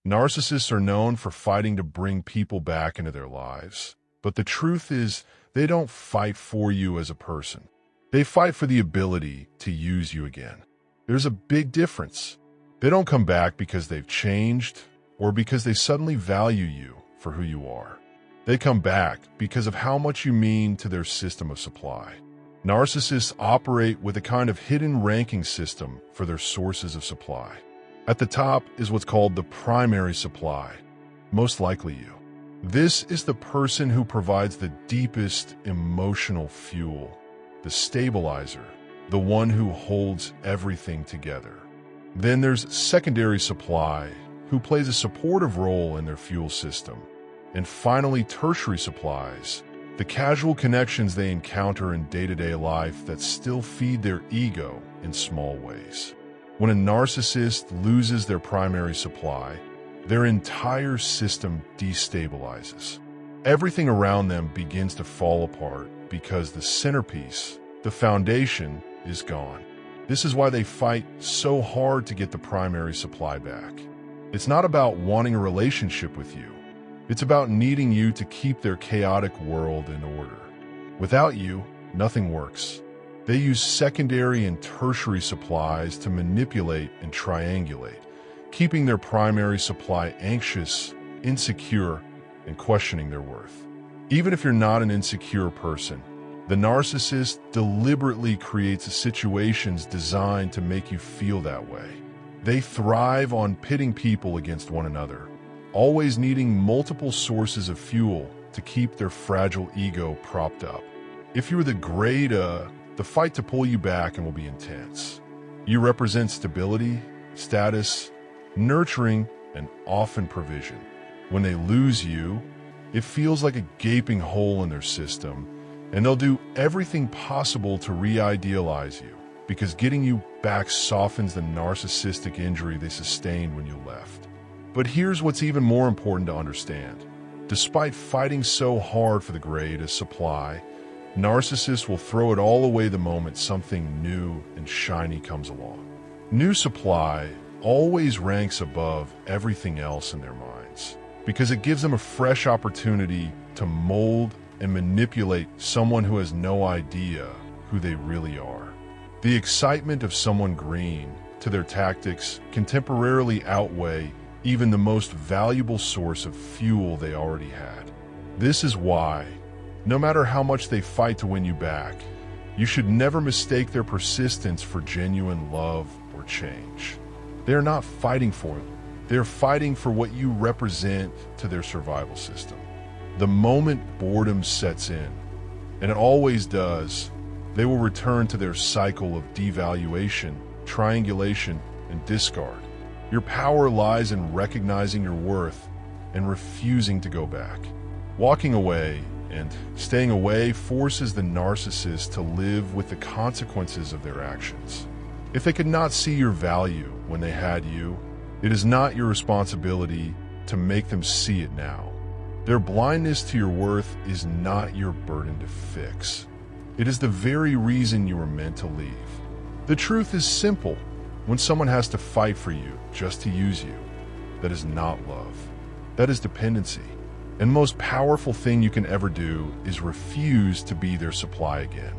Narcissists are known for fighting to bring people back into their lives. But the truth is, they don't fight for you as a person. They fight for the ability to use you again. There's a big difference. They don't come back because they've changed or because they suddenly value you for who you are. They come back because of how much you mean to their system of supply. Narcissists operate with a kind of hidden ranking system for their sources of supply. At the top is what's called the primary supply, most likely you. This is the person who provides the deepest emotional fuel, the stabilizer, the one who holds everything together. Then there's secondary supply, who plays a supportive role in their fuel system. And finally, tertiary supplies, the casual connections they encounter in day-to-day life that still feed their ego in small ways. When a narcissist loses their primary supply, their entire system destabilizes. Everything around them begins to fall apart because the centerpiece, the foundation, is gone. This is why they fight so hard to get the primary supply back. It's not about wanting a relationship with you. It's about needing you to keep their chaotic world in order. Without you, nothing works. They use secondary and tertiary supplies to manipulate and triangulate, keeping their primary supply anxious, insecure, and questioning their worth. Even if you're not an insecure person, the narcissist deliberately creates situations designed to make you feel that way. They thrive on pitting people against one another, always needing multiple sources of fuel to keep their fragile ego propped up. If you're the grade A, the fight to pull you back and will be intense. You represent stability, status, nurturing, and often provision. When they lose you, it feels like a gaping hole in their system, and they'll do everything possible to re-idealize you, because getting you back softens the narcissistic injury they sustained when you left. But here's what's even more important to understand. Despite fighting so hard for the grade as supply, narcissists will throw it all away the moment something new and shiny comes along. New supply always ranks above everything else in their minds, because it gives them a fresh opportunity to mold and manipulate someone who has no idea who they really are. The excitement of someone green to their tactics can temporarily outweigh even the most valuable source of fuel they already had. This is why, no matter how much they fight to win you back, you should never mistake their persistence for genuine love or change. They're not fighting for it. They're fighting for what you represent to their survival system. The moment boredom sets in, and it always does, they will return to their cycle of devaluation, triangulation, and discard. Your power lies in recognizing your worth and refusing to go back. Walking away and staying away forces the narcissist to live with the consequences of their actions. If they could not see your value when they had you, it is not your responsibility to make them see it now. Their blindness to your worth is not your burden to fix. It is the very reason you were meant to leave. The truth is simple. When someone has to fight for you just to use you, that is not love. That is dependency. And the most powerful thing you can ever do is refuse to be their supply again.